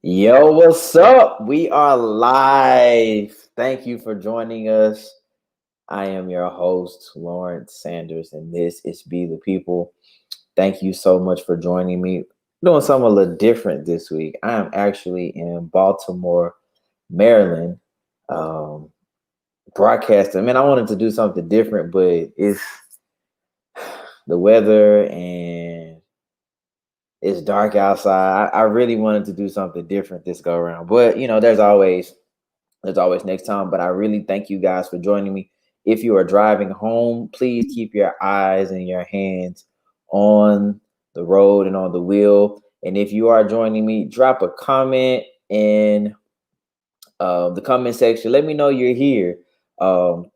Yo, what's up? We are live. Thank you for joining us. I am your host, Lawrence Sanders, and this is Be the People. Thank you so much for joining me. Doing something a little different this week. I am actually in Baltimore, Maryland, um, broadcasting. Man, I wanted to do something different, but it's the weather and it's dark outside. I really wanted to do something different this go around, but there's always next time. But I really thank you guys for joining me. If you are driving home, please keep your eyes and your hands on the road and on the wheel. And if you are joining me, drop a comment in the comment section. Let me know you're here.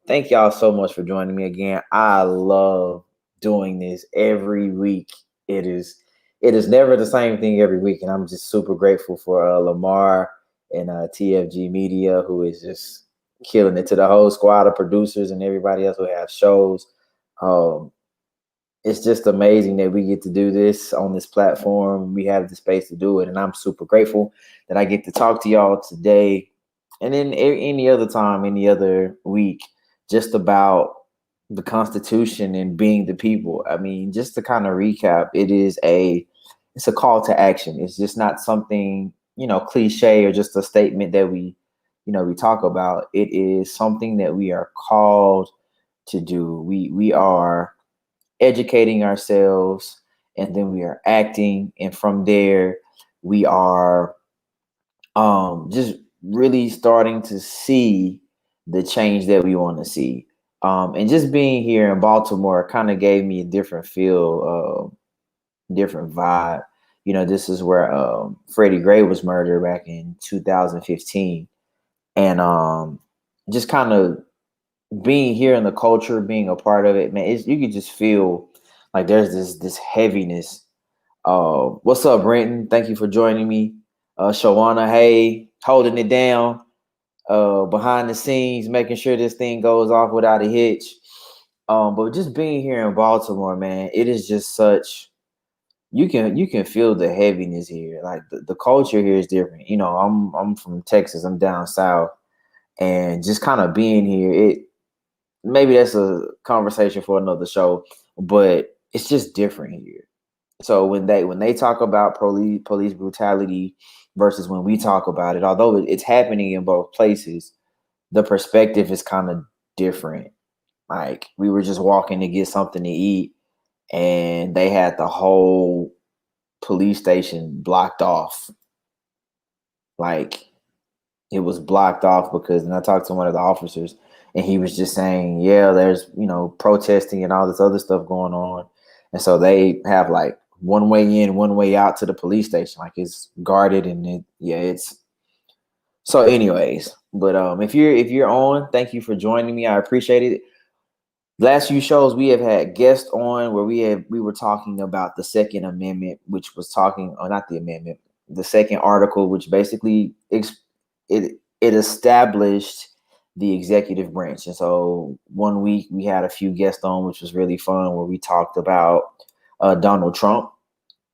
Thank y'all so much for joining me again. I love doing this every week. It is never the same thing every week, and I'm just super grateful for Lamar and TFG Media, who is just killing it, to the whole squad of producers and everybody else who have shows. Um, it's just amazing that we get to do this on this platform. We have the space to do it, and I'm super grateful that I get to talk to y'all today and then any other time, any other week, just about the Constitution and being the people. I mean, just to kind of recap, it's a call to action. It's just not something, cliche or just a statement that we talk about. It is something that we are called to do. We are educating ourselves, and then we are acting, and from there we are just really starting to see the change that we want to see. And just being here in Baltimore kind of gave me a different feel, different vibe. This is where Freddie Gray was murdered back in 2015, and just kind of being here in the culture, being a part of it, man, you could just feel like there's this heaviness. What's up, Brenton? Thank you for joining me. Shawana, hey, holding it down, behind the scenes, making sure this thing goes off without a hitch. But just being here in Baltimore, man, it is just such. You can feel the heaviness here. Like the culture here is different. I'm from Texas. I'm down south, and just kind of being here, maybe that's a conversation for another show, but it's just different here. So when they talk about police brutality versus when we talk about it, although it's happening in both places, the perspective is kind of different. Like, we were just walking to get something to eat, and they had the whole police station blocked off. Like, it was blocked off because, and I talked to one of the officers, and he was just saying, yeah, there's, protesting and all this other stuff going on. And so they have like one way in, one way out to the police station. Like, it's guarded, and it's so anyways. But if you're on, thank you for joining me. I appreciate it. Last few shows we have had guests on where we were talking about the Second Amendment, which was talking, or not the amendment, the second article, which basically it established the executive branch. And so one week we had a few guests on, which was really fun, where we talked about Donald Trump,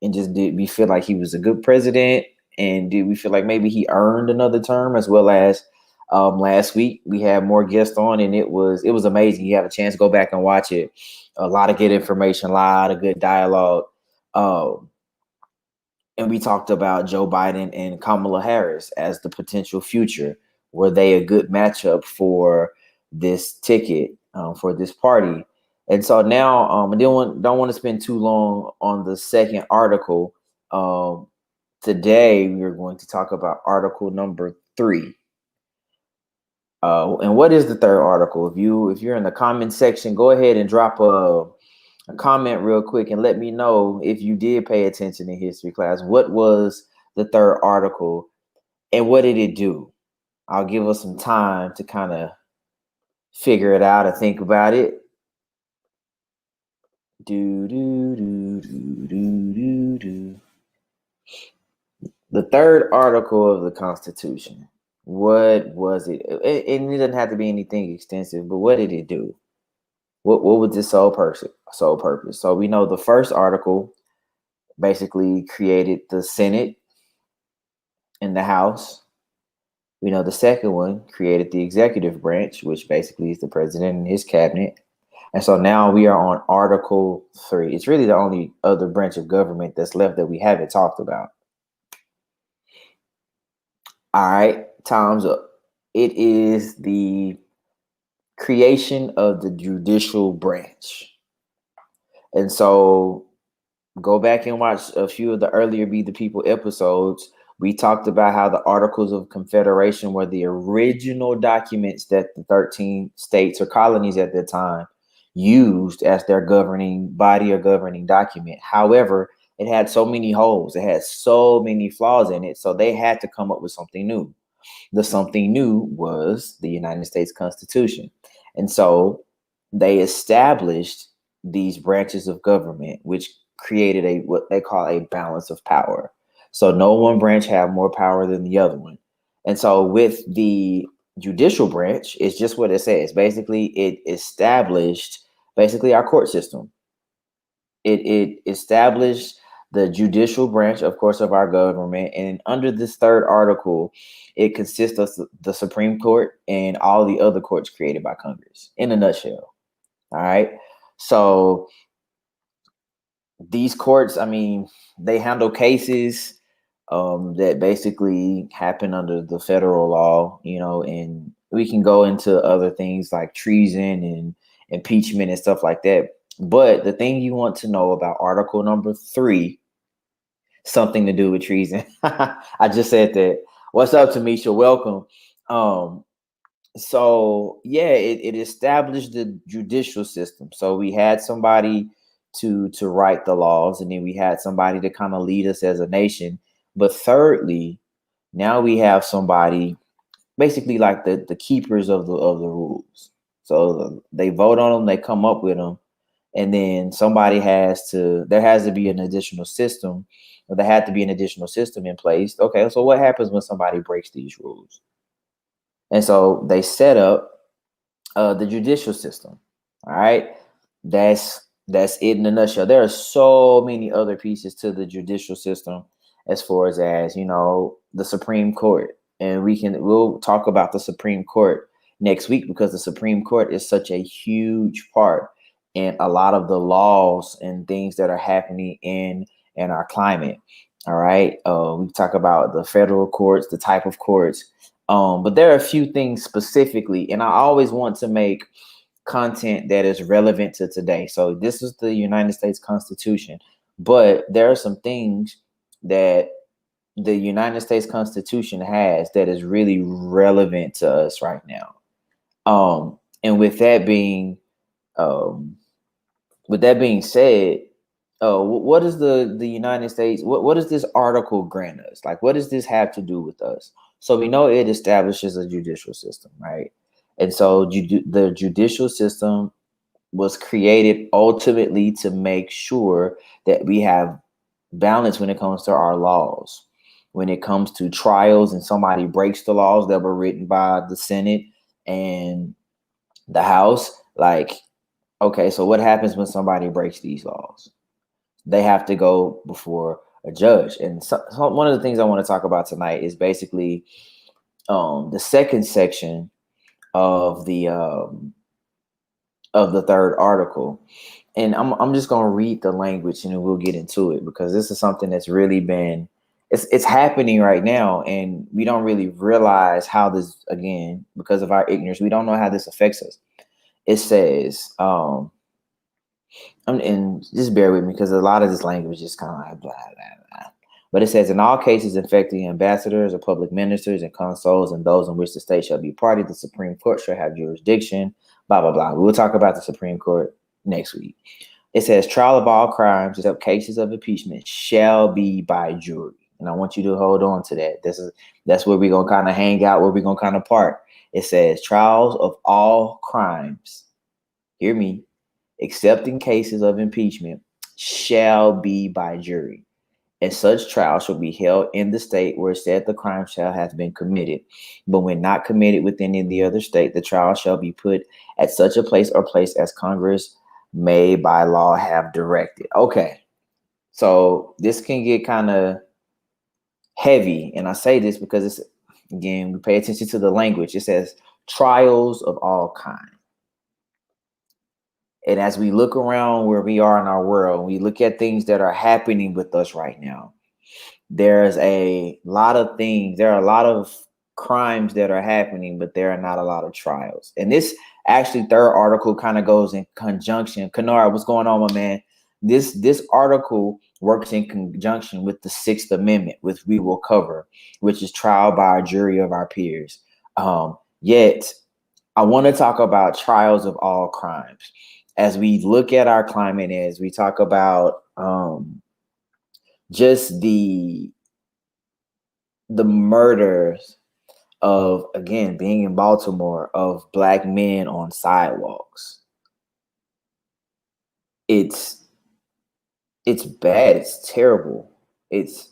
and just, did we feel like he was a good president, and did we feel like maybe he earned another term, as well as last week we had more guests on, and it was amazing. You have a chance to go back and watch it. A lot of good information, a lot of good dialogue. Um, and we talked about Joe Biden and Kamala Harris as the potential future. Were they a good matchup for this ticket, for this party? And so now, I don't want to spend too long on the second article. Today we are going to talk about article number 3. And what is the third article? If you're in the comment section, go ahead and drop a comment real quick and let me know if you did pay attention in history class. What was the third article, and what did it do? I'll give us some time to kind of figure it out and think about it. Do do do do do do do. The third article of the Constitution. What was it? And it doesn't have to be anything extensive, but what did it do? What was its sole purpose? So we know the first article basically created the Senate, in the House. We know the second one created the executive branch, which basically is the president and his cabinet. And so now we are on Article 3. It's really the only other branch of government that's left that we haven't talked about. All right, time's up. It is the creation of the judicial branch. And so go back and watch a few of the earlier Be the People episodes. We talked about how the Articles of Confederation were the original documents that the 13 states or colonies at the time used as their governing body or governing document. However, it had so many holes, it had so many flaws in it, so they had to come up with something new. The something new was the United States Constitution. And so they established these branches of government, which created a what they call a balance of power. So no one branch had more power than the other one. And so with the judicial branch, it's just what it says. Basically, it established basically our court system. It established the judicial branch, of course, of our government. And under this third article, it consists of the Supreme Court and all the other courts created by Congress in a nutshell. All right. So these courts, I mean, they handle cases that basically happen under the federal law, you know, and we can go into other things like treason and impeachment and stuff like that. But the thing you want to know about Article number 3, something to do with treason. I just said that. What's up, Tamisha? Welcome. So yeah, it established the judicial system. So we had somebody to write the laws, and then we had somebody to kind of lead us as a nation. But thirdly, now we have somebody basically like the keepers of the rules. So they vote on them, they come up with them, and then there has to be an additional system, or there had to be an additional system in place. Okay, so what happens when somebody breaks these rules? And so they set up the judicial system. All right, that's it in a nutshell. There are so many other pieces to the judicial system, as far as you know, the Supreme Court, and we'll talk about the Supreme Court next week, because the Supreme Court is such a huge part in a lot of the laws and things that are happening in our climate. All right, we talk about the federal courts, the type of courts. But there are a few things specifically, and I always want to make content that is relevant to today. So this is the United States Constitution, but there are some things that the United States Constitution has that is really relevant to us right now. And um, with that being said, what is the United States? What does this article grant us? Like, what does this have to do with us? So we know it establishes a judicial system, right? And so the judicial system was created ultimately to make sure that we have balance when it comes to our laws. When it comes to trials and somebody breaks the laws that were written by the Senate and the House, like, okay, so what happens when somebody breaks these laws? They have to go before a judge. And so one of the things I want to talk about tonight is basically the second section of the third article. And I'm just going to read the language and then we'll get into it, because this is something that's really been it's happening right now, and we don't really realize how this, again, because of our ignorance, we don't know how this affects us. It says, and just bear with me because a lot of this language is kind of like blah, blah, blah. But it says, in all cases affecting ambassadors or public ministers and consuls and those in which the state shall be party, the Supreme Court shall have jurisdiction, blah, blah, blah. We'll talk about the Supreme Court next week. It says, trial of all crimes except cases of impeachment shall be by jury. And I want you to hold on to that. That's where we're going to kind of hang out, where we're going to kind of part. It says, trials of all crimes, hear me, except in cases of impeachment, shall be by jury. And such trial shall be held in the state where said the crime shall have been committed. But when not committed within any other state, the trial shall be put at such a place or place as Congress may by law have directed. Okay, so this can get kind of heavy. And I say this because it's, again, we pay attention to the language. It says trials of all kinds. And as we look around where we are in our world, we look at things that are happening with us right now. There's a lot of things. There are a lot of crimes that are happening, but there are not a lot of trials. And this actually third article kind of goes in conjunction. Kanara, what's going on, my man? This article works in conjunction with the Sixth Amendment, which we will cover, which is trial by a jury of our peers. Yet, I want to talk about trials of all crimes. As we look at our climate, as we talk about just the murders of, again, being in Baltimore, of Black men on sidewalks. It's bad. It's terrible. It's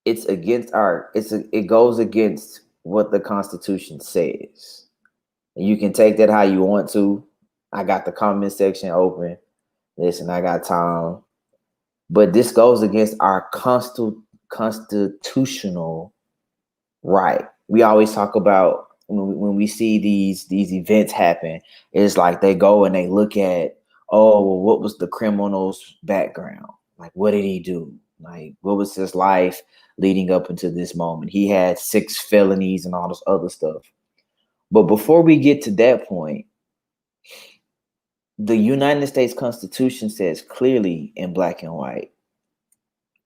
against it goes against what the Constitution says. And you can take that how you want to. I got the comment section open. Listen, I got time. But this goes against our constitutional right. We always talk about when we see these events happen, it's like they go and they look at, oh, well, what was the criminal's background? Like, what did he do? Like, what was his life leading up into this moment? He had 6 felonies and all this other stuff. But before we get to that point, the United States Constitution says clearly in black and white,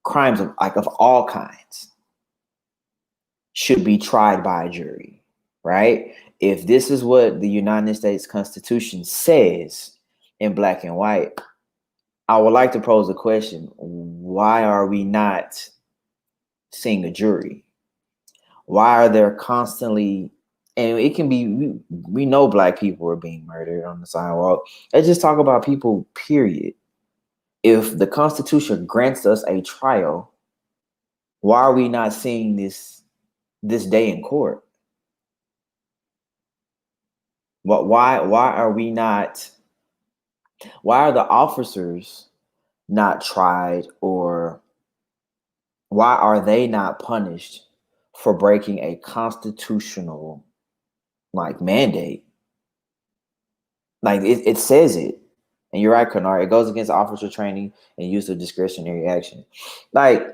crimes of all kinds should be tried by a jury, right? If this is what the United States Constitution says in black and white, I would like to pose a question. Why are we not seeing a jury? Why are there constantly, and it can be, we know Black people are being murdered on the sidewalk. Let's just talk about people, period. If the Constitution grants us a trial, why are we not seeing this day in court? Why are we not? Why are the officers not tried, or why are they not punished for breaking a constitutional mandate? Like it says it. And you're right, Kennard. It goes against officer training and use of discretionary action. Like,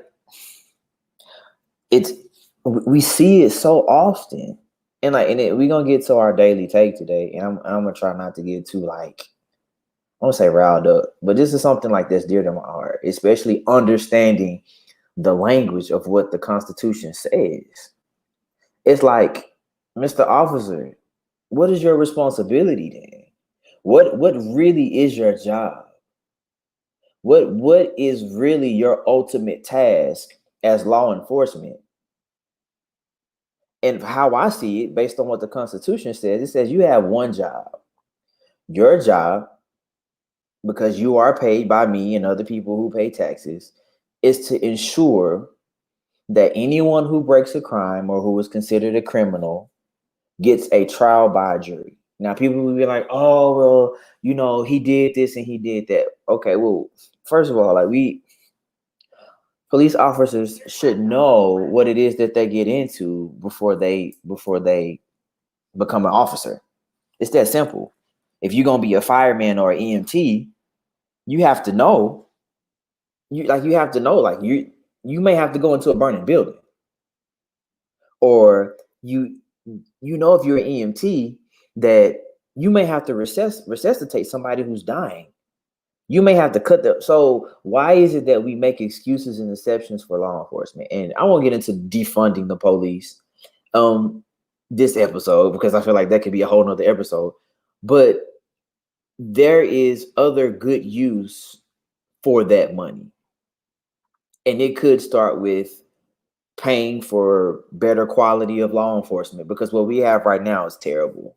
we see it so often. And we're gonna get to our daily take today. And I'm gonna try not to get too I won't say riled up, but this is something that's dear to my heart, especially understanding the language of what the Constitution says. It's like, Mr. Officer, what is your responsibility then? What really is your job? What is really your ultimate task as law enforcement? And how I see it, based on what the Constitution says, it says you have one job. Your job, because you are paid by me and other people who pay taxes, is to ensure that anyone who breaks a crime or who is considered a criminal gets a trial by a jury. Now, people will be like, oh, well, he did this and he did that. Okay, well, first of all, police officers should know what it is that they get into before they become an officer. It's that simple. If you're gonna be a fireman or an EMT, you have to know. You may have to go into a burning building, or if you're an EMT, that you may have to resuscitate somebody who's dying. You may have to cut them. So why is it that we make excuses and exceptions for law enforcement? And I won't get into defunding the police this episode, because I feel like that could be a whole nother episode. But there is other good use for that money. And it could start with paying for better quality of law enforcement, because what we have right now is terrible.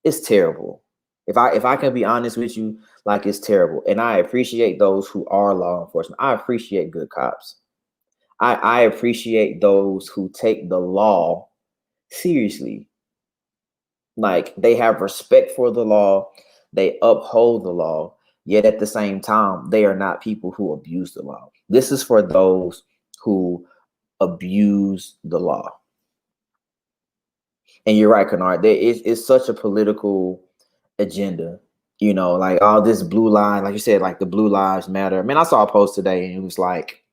It's terrible. If I can be honest with you, it's terrible. And I appreciate those who are law enforcement. I appreciate good cops. I appreciate those who take the law seriously. They have respect for the law. They uphold the law. Yet at the same time, they are not people who abuse the law. This is for those who abuse the law. And you're right, Kennard. It's such a political agenda. Like all this blue line, like you said, like the blue lives matter. Man, I saw a post today and it was like,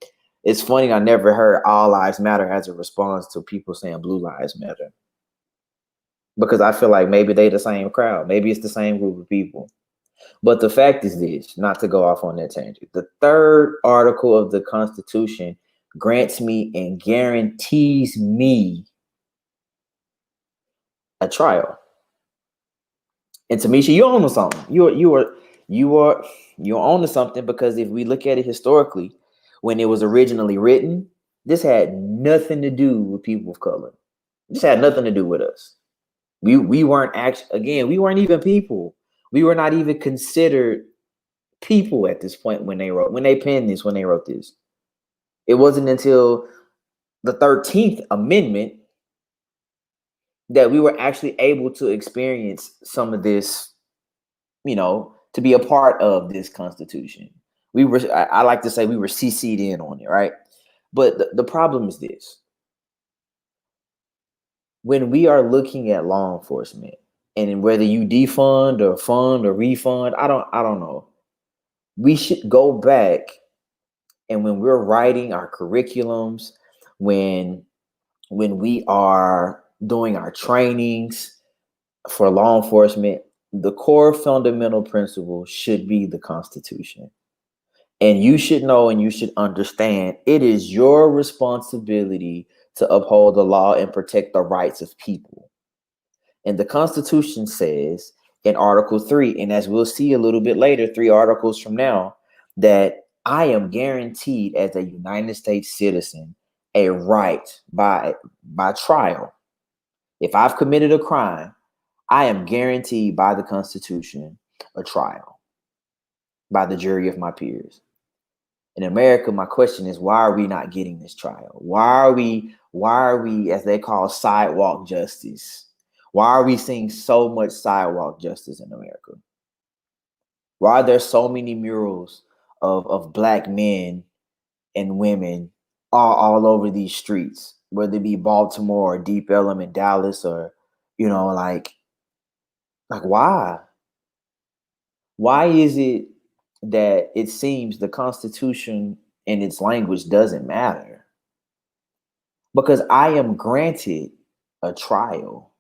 it's funny. I never heard all lives matter as a response to people saying blue lives matter. Because I feel like maybe they the same crowd. Maybe it's the same group of people. But the fact is this, not to go off on that tangent. The third article of the Constitution grants me and guarantees me a trial. And Tamisha, you're on to something. You're on to something, because if we look at it historically, when it was originally written, this had nothing to do with people of color. This had nothing to do with us. We weren't we weren't even people. We were not even considered people at this point when they penned this, when they wrote this. It wasn't until the 13th Amendment that we were actually able to experience some of this, to be a part of this Constitution. I like to say we were CC'd in on it, right? But the problem is this. When we are looking at law enforcement, and whether you defund or fund or refund, I don't know. We should go back, and when we're writing our curriculums, when we are doing our trainings for law enforcement, the core fundamental principle should be the Constitution. And you should know and you should understand it is your responsibility to uphold the law and protect the rights of people. And the Constitution says in Article 3, and as we'll see a little bit later, 3 articles from now, that I am guaranteed as a United States citizen a right by trial. If I've committed a crime, I am guaranteed by the Constitution a trial by the jury of my peers. In America, my question is, why are we not getting this trial? Why are we, as they call, sidewalk justice? Why are we seeing so much sidewalk justice in America? Why are there so many murals of Black men and women all over these streets, whether it be Baltimore or Deep Ellum in Dallas, or, like why? Why is it that it seems the Constitution and its language doesn't matter? Because I am granted a trial,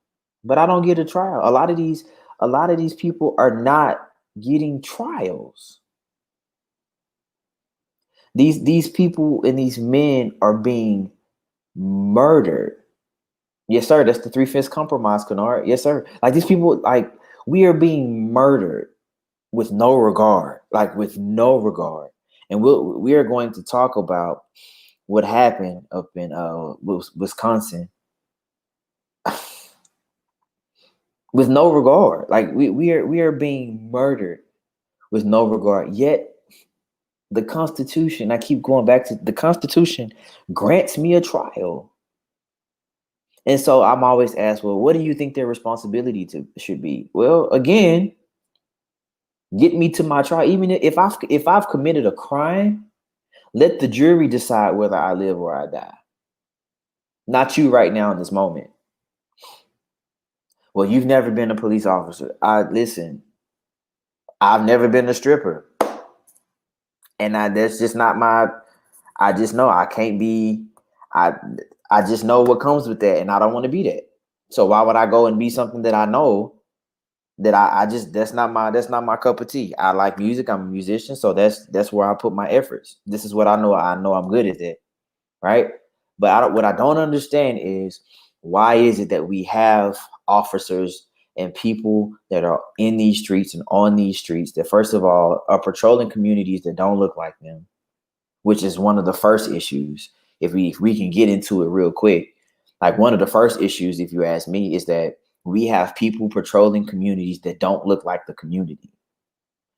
but I don't get a trial. A lot of these people are not getting trials. These people and these men are being murdered. Yes, sir. That's the 3/5 compromise, Kennard. Yes, sir. Like, these people, like, we are being murdered with no regard, And we are going to talk about what happened up in Wisconsin with no regard. Like, we are being murdered with no regard. Yet the Constitution, I keep going back to the Constitution, grants me a trial. And so I'm always asked, well, what do you think their responsibility should be? Well, again, get me to my trial. Even if I've committed a crime, let the jury decide whether I live or I die. Not you right now in this moment. Well, you've never been a police officer. Listen, I've never been a stripper. And that's just not I just know I can't be, I just know what comes with that, and I don't want to be that. So why would I go and be something that I know that I just, that's not my cup of tea. I like music. I'm a musician. So that's where I put my efforts. This is what I know. I know I'm good at that. Right. But what I don't understand is, why is it that we have officers and people that are in these streets and on these streets that, first of all, are patrolling communities that don't look like them, which is one of the first issues. If we can get into it real quick, like, one of the first issues, if you ask me, is that we have people patrolling communities that don't look like the community.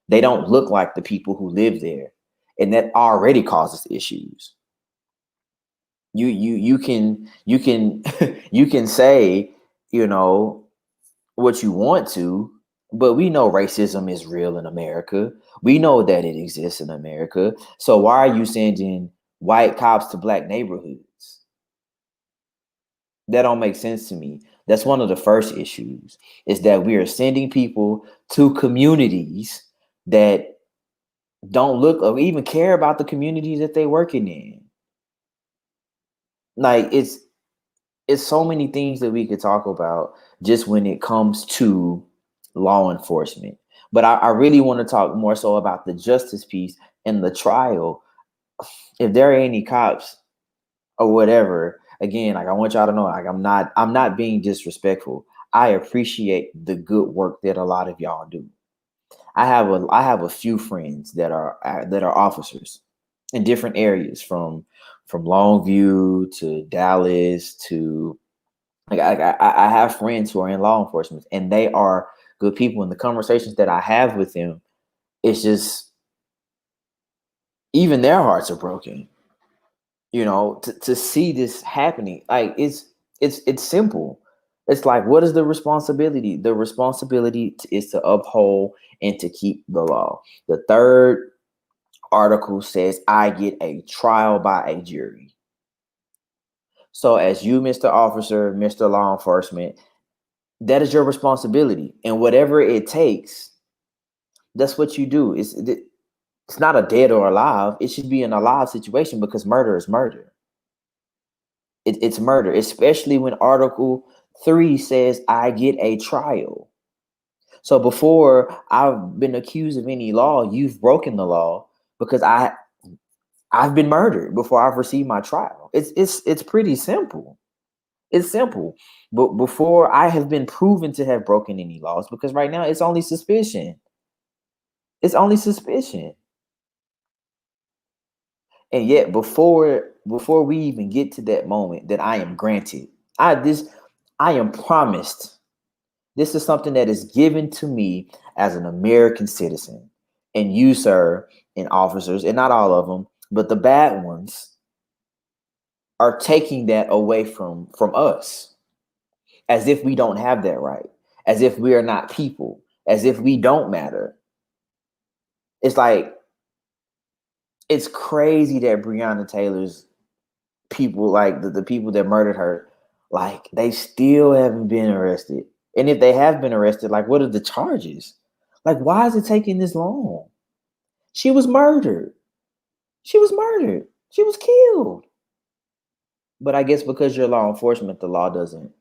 They don't look like the people who live there. And that already causes issues. You can you can say, what you want to, but we know racism is real in America. We know that it exists in America. So why are you sending white cops to Black neighborhoods? That don't make sense to me. That's one of the first issues, is that we are sending people to communities that don't look or even care about the communities that they're working in. Like it's so many things that we could talk about just when it comes to law enforcement. But I really want to talk more so about the justice piece and the trial. If there are any cops or whatever, again, like I want y'all to know, like I'm not being disrespectful. I appreciate the good work that a lot of y'all do. I have a few friends that are officers in different areas, from Longview to Dallas to, like, I have friends who are in law enforcement, and they are good people. And the conversations that I have with them, it's just, even their hearts are broken. To see this happening, like it's simple. It's like, what is the responsibility? The responsibility is to uphold and to keep the law. The third article says, I get a trial by a jury. So as you, Mr. Officer, Mr. Law Enforcement, that is your responsibility. And whatever it takes, that's what you do. It's not a dead or alive. It should be an alive situation, because murder is murder. It's murder, especially when Article 3 says, I get a trial. So before I've been accused of any law, you've broken the law, because I've been murdered before I've received my trial. It's pretty simple. It's simple. But before I have been proven to have broken any laws, because right now it's only suspicion. It's only suspicion. And yet before we even get to that moment that I am granted, I am promised. This is something that is given to me as an American citizen. And you, sir, and officers, and not all of them, but the bad ones, are taking that away from us, as if we don't have that right, as if we are not people, as if we don't matter. It's like, it's crazy that Breonna Taylor's people, like the people that murdered her, like, they still haven't been arrested. And if they have been arrested, like, what are the charges? Like, why is it taking this long? She was murdered. She was murdered. She was killed. But I guess because you're law enforcement, the law doesn't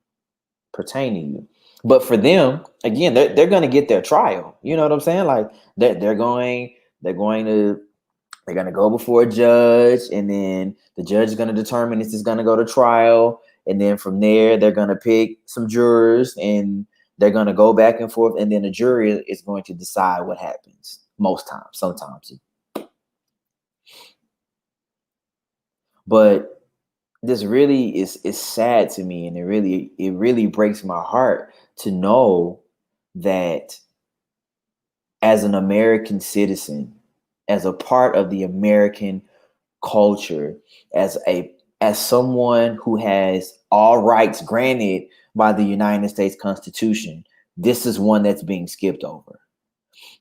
pertain to you. But for them, again, they're going to get their trial. You know what I'm saying? Like, they're going to go before a judge, and then the judge is going to determine if this is going to go to trial. And then from there, they're going to pick some jurors, and they're going to go back and forth. And then the jury is going to decide what happens most times. Sometimes. But this really is sad to me, and it really breaks my heart to know that, as an American citizen, as a part of the American culture, as someone who has all rights granted by the United States Constitution, this is one that's being skipped over.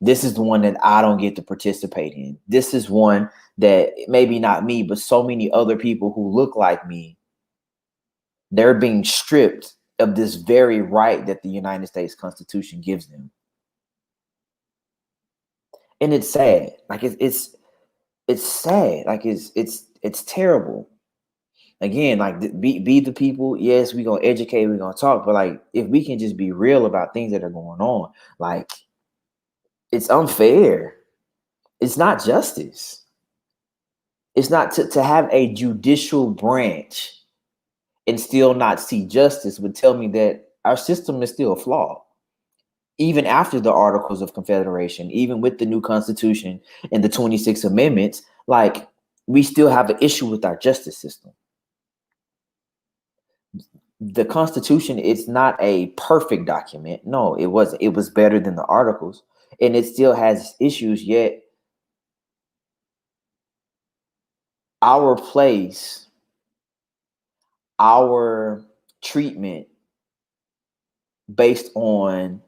This is the one that I don't get to participate in. This is one that, maybe not me, but so many other people who look like me, they're being stripped of this very right that the United States Constitution gives them. And it's sad. Like, it's sad. Like, it's terrible. Again, like, be the people. Yes, we're gonna educate, we're gonna talk, but, like, if we can just be real about things that are going on, like, it's unfair. It's not justice. It's not to have a judicial branch and still not see justice, would tell me that our system is still flawed. Even after the Articles of Confederation, even with the new Constitution and the 26 amendments, like, we still have an issue with our justice system. The Constitution is not a perfect document. No, it wasn't. It was better than the Articles, and it still has issues. Yet our place, our treatment based on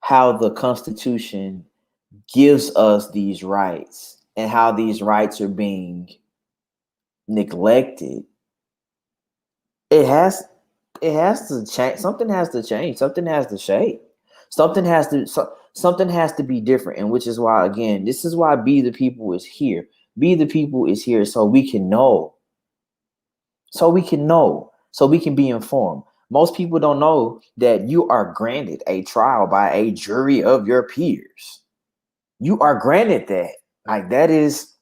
how the Constitution gives us these rights and how these rights are being neglected, it has it has to change. Something has to change. Something has to shake. Something has to be different. And which is why, again, this is why Be the People is here. Be the People is here so we can know. So we can know. So we can be informed. Most people don't know that you are granted a trial by a jury of your peers. You are granted that. Like that is,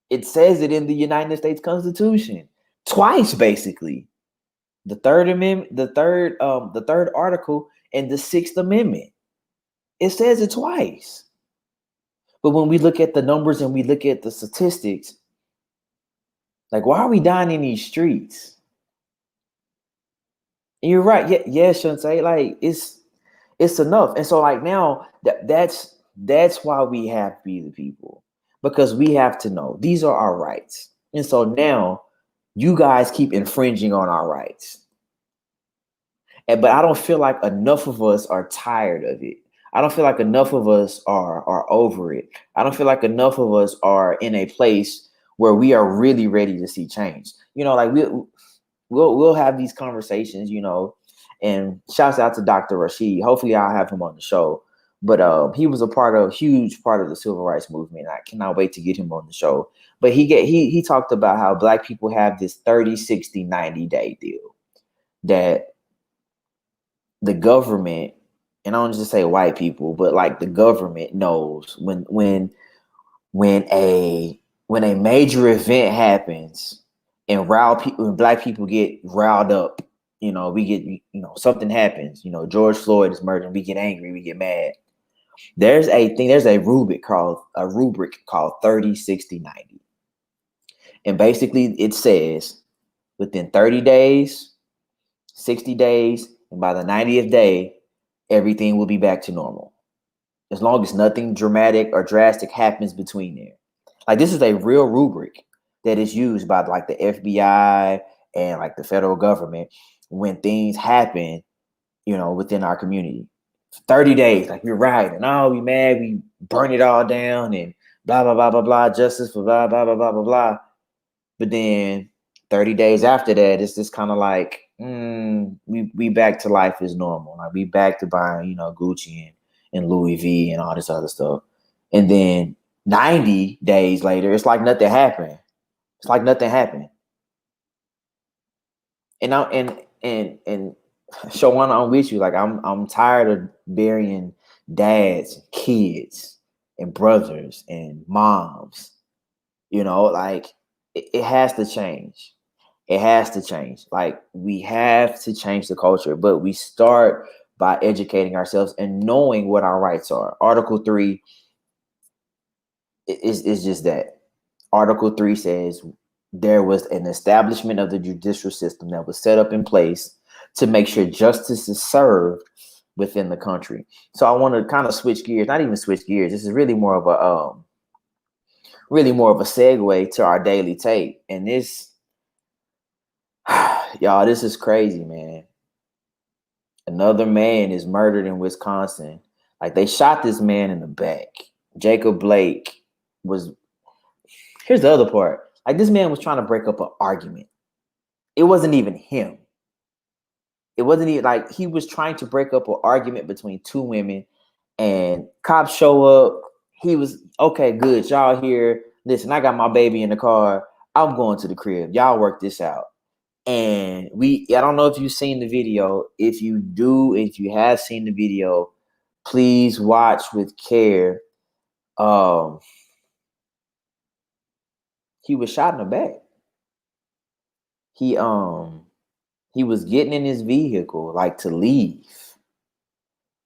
it says it in the United States Constitution twice, basically. The Third Amendment, the third article, and the Sixth Amendment. It says it twice. But when we look at the numbers and we look at the statistics, like why are we dying in these streets? And you're right. Yeah, Shunsei. Like it's enough. And so like now that's why we have to be the people. Because we have to know these are our rights. And so now you guys keep infringing on our rights. But I don't feel like enough of us are tired of it. I don't feel like enough of us are over it. I don't feel like enough of us are in a place where we are really ready to see change. You know, like we'll have these conversations, you know, and shouts out to Dr. Rashid. Hopefully I'll have him on the show. But he was a huge part of the civil rights movement. I cannot wait to get him on the show. But he talked about how Black people have this 30, 60, 90-day deal that the government, and I don't just say white people, but like the government knows when a major event happens and when Black people get riled up, you know, we get, you know, something happens, you know, George Floyd is murdered, we get angry, we get mad. There's a rubric called 30, 60, 90. And basically it says within 30 days, 60 days, and by the 90th day, everything will be back to normal. As long as nothing dramatic or drastic happens between there. Like this is a real rubric that is used by like the FBI and like the federal government when things happen, you know, within our community. 30 days, like we're riding, oh, we mad, we burn it all down and blah, blah, blah, blah, blah, justice for blah, blah, blah, blah, blah, blah. But then 30 days after that, it's just kind of like, we back to life as normal. Like we back to buying, you know, Gucci and Louis V and all this other stuff. And then 90 days later, it's like nothing happened. It's like nothing happened. And Shawana, I'm with you. Like I'm tired of burying dads, and kids, and brothers and moms. You know, like it has to change. It has to change. Like we have to change the culture, but we start by educating ourselves and knowing what our rights are. Article 3 is just that. Article 3 says there was an establishment of the judicial system that was set up in place to make sure justice is served within the country. So I want to kind of switch gears, not even switch gears. This is really more of a segue to our daily tape. And this, y'all, this is crazy, man. Another man is murdered in Wisconsin. Like they shot this man in the back. Jacob Blake was, here's the other part. Like this man was trying to break up an argument. It wasn't even him. It wasn't even like he was trying to break up an argument between two women and cops show up. He was, okay, good. Y'all here. Listen, I got my baby in the car. I'm going to the crib. Y'all work this out. And I don't know if you've seen the video. If you have seen the video, please watch with care. He was shot in the back. He was getting in his vehicle like to leave.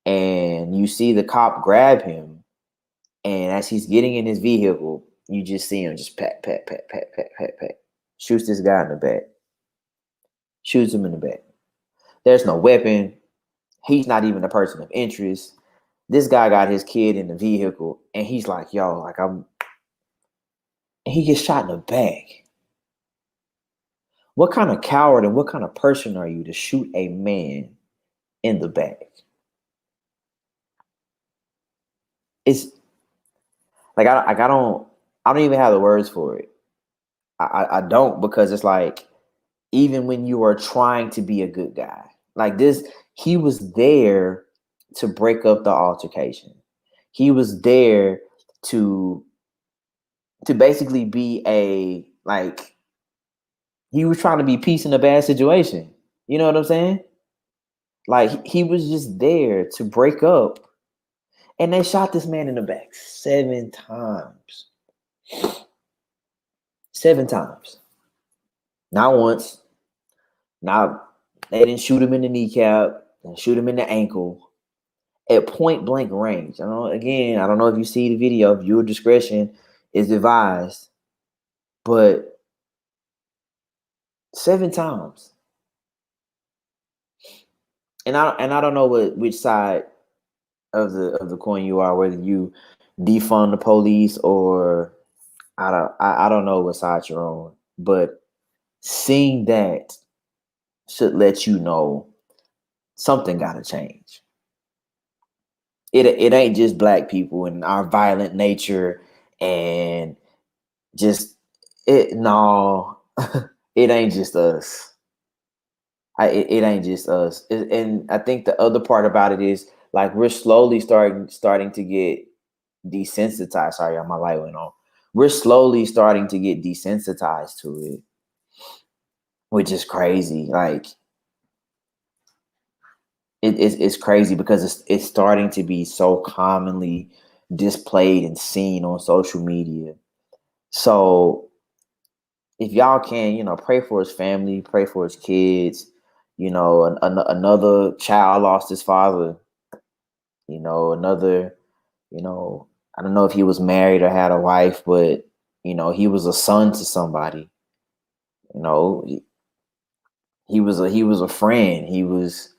And you see the cop grab him. And as he's getting in his vehicle, you just see him just pat, pat, pat, pat, pat, pat, pat. Shoots this guy in the back. Shoots him in the back. There's no weapon. He's not even a person of interest. This guy got his kid in the vehicle, and he's like, yo, like and he gets shot in the back. What kind of coward and what kind of person are you to shoot a man in the back? It's like I don't even have the words for it. I don't, because it's like, even when you are trying to be a good guy, Like this, he was there to break up the altercation. He was there to basically be a like he was trying to be peace in a bad situation. You know what I'm saying? Like he was just there to break up. And they shot this man in the back 7 times. 7 times. Not once. Not they didn't shoot him in the kneecap, and shoot him in the ankle at point blank range. I don't know if you see the video, viewer discretion is advised, but 7 times. And I don't know which side of the coin you are, whether you defund the police or I don't know what side you're on, but seeing that should let you know something got to change. It ain't just black people and our violent nature and just it no it ain't just us. It ain't just us. And I think the other part about it is like we're slowly starting to get desensitized. Sorry, my light went on. We're slowly starting to get desensitized to it, which is crazy. Like it's crazy because it's starting to be so commonly displayed and seen on social media. So if y'all can, pray for his family, pray for his kids. Another child lost his father. Another, I don't know if he was married or had a wife, but he was a son to somebody. He was a friend. He was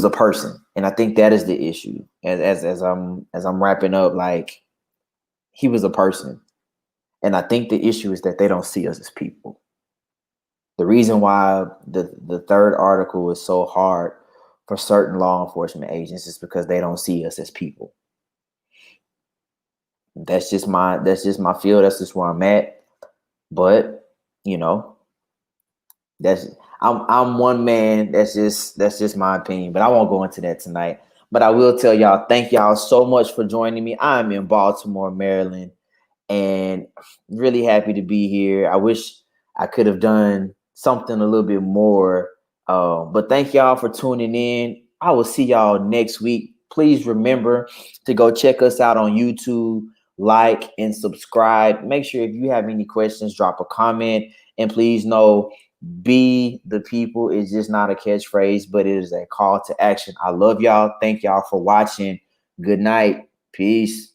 a person, and I think that is the issue. As I'm wrapping up, like he was a person, and I think the issue is that they don't see us as people. The reason why the third article is so hard for certain law enforcement agents is because they don't see us as people. That's just my field. That's just where I'm at. But that's I'm one man. That's just my opinion. But I won't go into that tonight. But I will tell y'all, thank y'all so much for joining me. I'm in Baltimore, Maryland, and really happy to be here. I wish I could have done something a little bit more. But thank y'all for tuning in. I will see y'all next week. Please remember to go check us out on YouTube, like and subscribe. Make sure if you have any questions, drop a comment. And please know, be the people is just not a catchphrase, but it is a call to action. I love y'all. Thank y'all for watching. Good night. Peace.